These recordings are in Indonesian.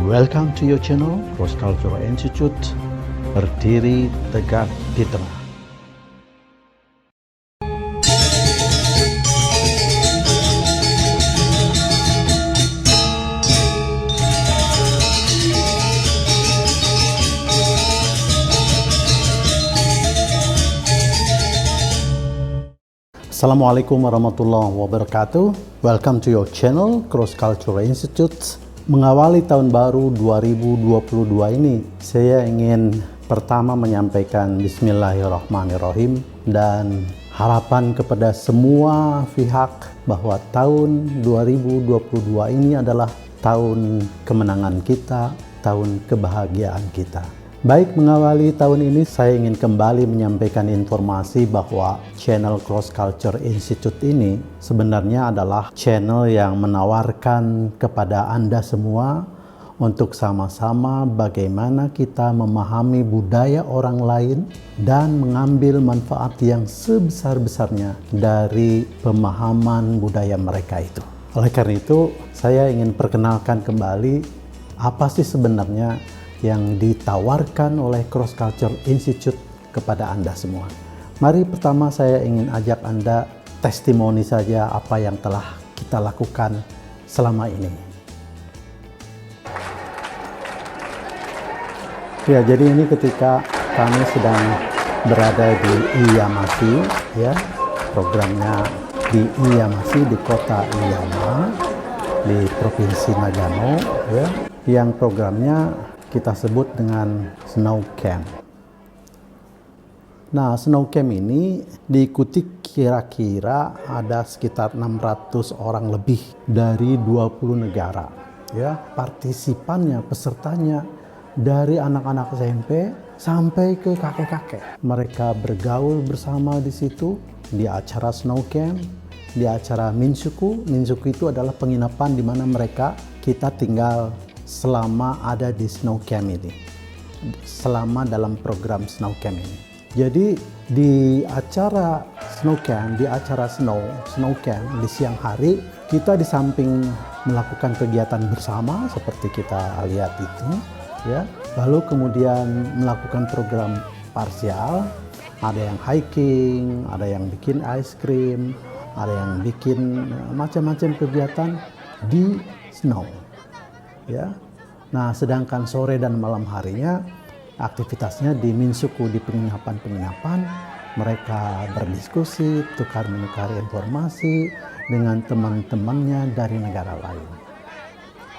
Welcome to your channel, Cross Cultural Institute, berdiri tegak di tengah. Assalamualaikum warahmatullahi wabarakatuh. Welcome to your channel, Cross Cultural Institute. Mengawali tahun baru 2022 ini, saya ingin pertama menyampaikan Bismillahirrahmanirrahim dan harapan kepada semua pihak bahwa tahun 2022 ini adalah tahun kemenangan kita, tahun kebahagiaan kita. Baik, mengawali tahun ini saya ingin kembali menyampaikan informasi bahwa channel Cross Culture Institute ini sebenarnya adalah channel yang menawarkan kepada Anda semua untuk sama-sama bagaimana kita memahami budaya orang lain dan mengambil manfaat yang sebesar-besarnya dari pemahaman budaya mereka itu. Oleh karena itu, saya ingin perkenalkan kembali apa sih sebenarnya yang ditawarkan oleh Cross Culture Institute kepada Anda semua. Mari pertama saya ingin ajak Anda testimoni saja apa yang telah kita lakukan selama ini. Ya, jadi ini ketika kami sedang berada di Iyamasi, ya, programnya di Iyamasi, di kota Iyama, di Provinsi Nagano, ya, yang programnya kita sebut dengan Snow Camp. Nah, Snow Camp ini diikuti kira-kira ada sekitar 600 orang lebih dari 20 negara. Ya, partisipannya, pesertanya dari anak-anak SMP sampai ke kakek-kakek. Mereka bergaul bersama di situ di acara Snow Camp, di acara Minshuku. Minshuku itu adalah penginapan di mana kita tinggal selama ada di Snow Camp ini, selama dalam program Snow Camp ini. Jadi di acara Snow Camp, di acara Snow Camp di siang hari, kita di samping melakukan kegiatan bersama seperti kita lihat itu, ya, lalu kemudian melakukan program parsial, ada yang hiking, ada yang bikin ice cream, ada yang bikin macam-macam kegiatan di snow. Ya, nah sedangkan sore dan malam harinya aktivitasnya di Minshuku, di penginapan-penginapan, mereka berdiskusi, tukar-menukar informasi dengan teman-temannya dari negara lain.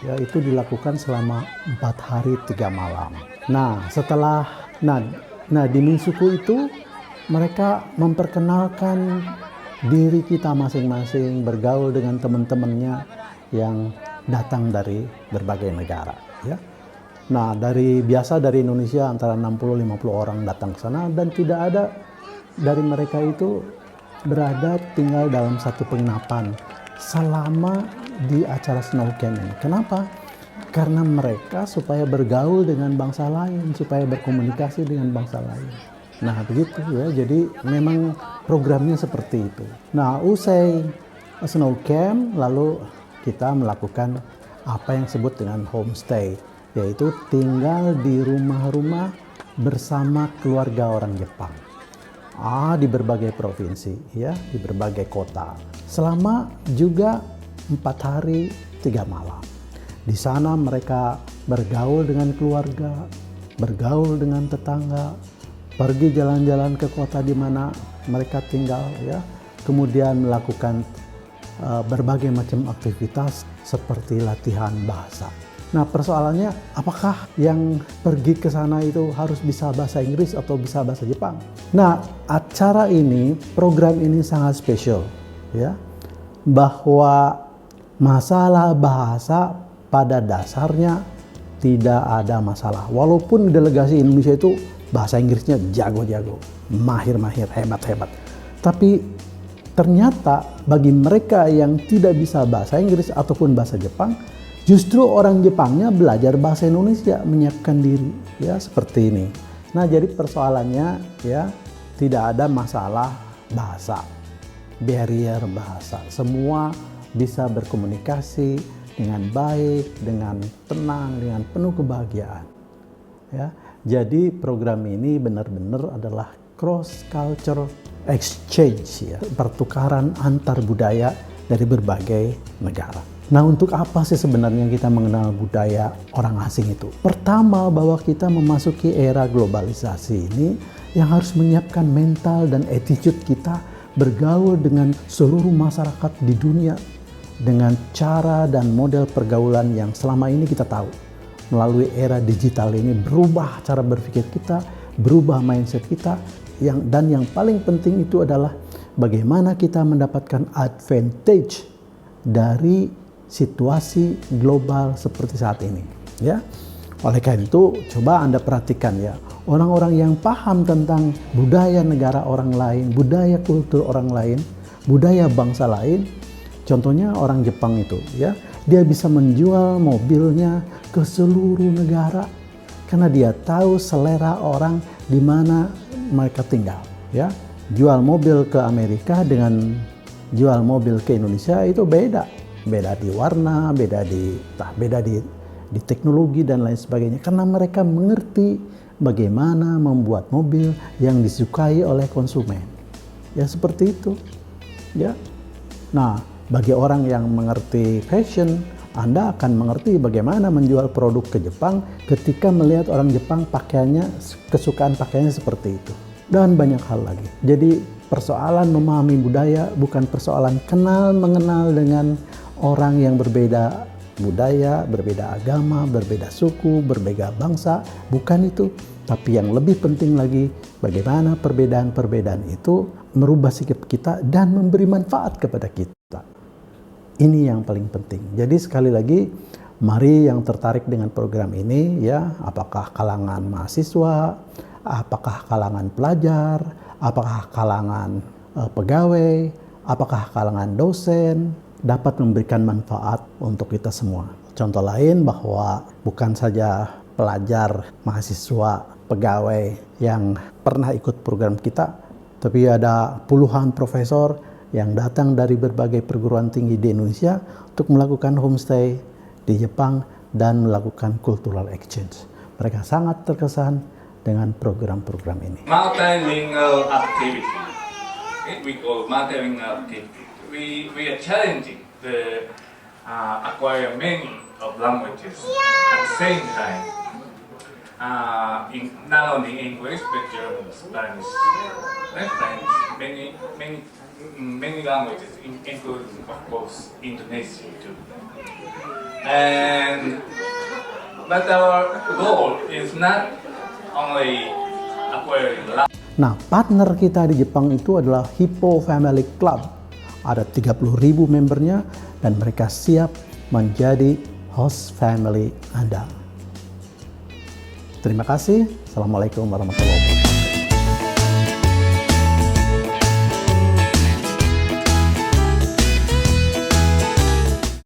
Ya, itu dilakukan selama 4 hari 3 malam. Nah, di Minshuku itu mereka memperkenalkan diri kita masing-masing, bergaul dengan teman-temannya yang datang dari berbagai negara, ya. Nah, dari Indonesia antara 60-50 orang datang ke sana dan tidak ada dari mereka itu berada tinggal dalam satu penginapan selama di acara Snow Camp ini. Kenapa? Karena mereka supaya bergaul dengan bangsa lain, supaya berkomunikasi dengan bangsa lain. Nah, begitu ya. Jadi memang programnya seperti itu. Nah, usai Snow Camp lalu kita melakukan apa yang disebut dengan homestay, yaitu tinggal di rumah-rumah bersama keluarga orang Jepang. Di berbagai provinsi, ya, di berbagai kota. Selama juga 4 hari 3 malam. Di sana mereka bergaul dengan keluarga, bergaul dengan tetangga, pergi jalan-jalan ke kota di mana mereka tinggal, ya. Kemudian melakukan berbagai macam aktivitas seperti latihan bahasa. Nah, persoalannya apakah yang pergi ke sana itu harus bisa bahasa Inggris atau bisa bahasa Jepang? Nah, acara ini, program ini sangat spesial, ya, bahwa masalah bahasa pada dasarnya tidak ada masalah. Walaupun delegasi Indonesia itu bahasa Inggrisnya jago-jago, mahir-mahir, hebat-hebat, tapi ternyata bagi mereka yang tidak bisa bahasa Inggris ataupun bahasa Jepang, justru orang Jepangnya belajar bahasa Indonesia, menyiapkan diri, ya, seperti ini. Nah, jadi persoalannya, ya, tidak ada masalah bahasa, barrier bahasa. Semua bisa berkomunikasi dengan baik, dengan tenang, dengan penuh kebahagiaan. Ya, jadi program ini benar-benar adalah cross culture exchange, ya, pertukaran antar budaya dari berbagai negara. Nah, untuk apa sih sebenarnya kita mengenal budaya orang asing itu? Pertama, bahwa kita memasuki era globalisasi ini yang harus menyiapkan mental dan attitude kita bergaul dengan seluruh masyarakat di dunia dengan cara dan model pergaulan yang selama ini kita tahu. Melalui era digital ini berubah cara berpikir kita, berubah mindset kita, dan yang paling penting itu adalah bagaimana kita mendapatkan advantage dari situasi global seperti saat ini, ya. Oleh karena itu, coba Anda perhatikan, ya, orang-orang yang paham tentang budaya negara orang lain, budaya kultur orang lain, budaya bangsa lain. Contohnya orang Jepang itu, ya, dia bisa menjual mobilnya ke seluruh negara karena dia tahu selera orang di mana mereka tinggal, ya. Jual mobil ke Amerika dengan jual mobil ke Indonesia itu beda di warna, beda di teknologi dan lain sebagainya, karena mereka mengerti bagaimana membuat mobil yang disukai oleh konsumen. Ya seperti itu, ya. Nah, bagi orang yang mengerti fashion, Anda akan mengerti bagaimana menjual produk ke Jepang ketika melihat orang Jepang pakaiannya, kesukaan pakaiannya seperti itu. Dan banyak hal lagi. Jadi persoalan memahami budaya bukan persoalan mengenal dengan orang yang berbeda budaya, berbeda agama, berbeda suku, berbeda bangsa. Bukan itu. Tapi yang lebih penting lagi, bagaimana perbedaan-perbedaan itu merubah sikap kita dan memberi manfaat kepada kita. Ini yang paling penting. Jadi sekali lagi, mari yang tertarik dengan program ini, ya, apakah kalangan mahasiswa, apakah kalangan pelajar, apakah kalangan pegawai, apakah kalangan dosen, dapat memberikan manfaat untuk kita semua. Contoh lain bahwa bukan saja pelajar, mahasiswa, pegawai yang pernah ikut program kita, tapi ada puluhan profesor yang datang dari berbagai perguruan tinggi di Indonesia untuk melakukan homestay di Jepang dan melakukan cultural exchange. Mereka sangat terkesan dengan program-program ini. Multilingual activity. We call multilingual activity. We are challenging the acquire many of languages at the same time. Not only English but German, Spanish, and French, many languages, including of course Indonesian too. But our goal is not only acquiring language. Nah, partner kita di Jepang itu adalah Hippo Family Club. Ada 30.000 membernya dan mereka siap menjadi host family Anda. Terima kasih. Assalamualaikum warahmatullahi wabarakatuh.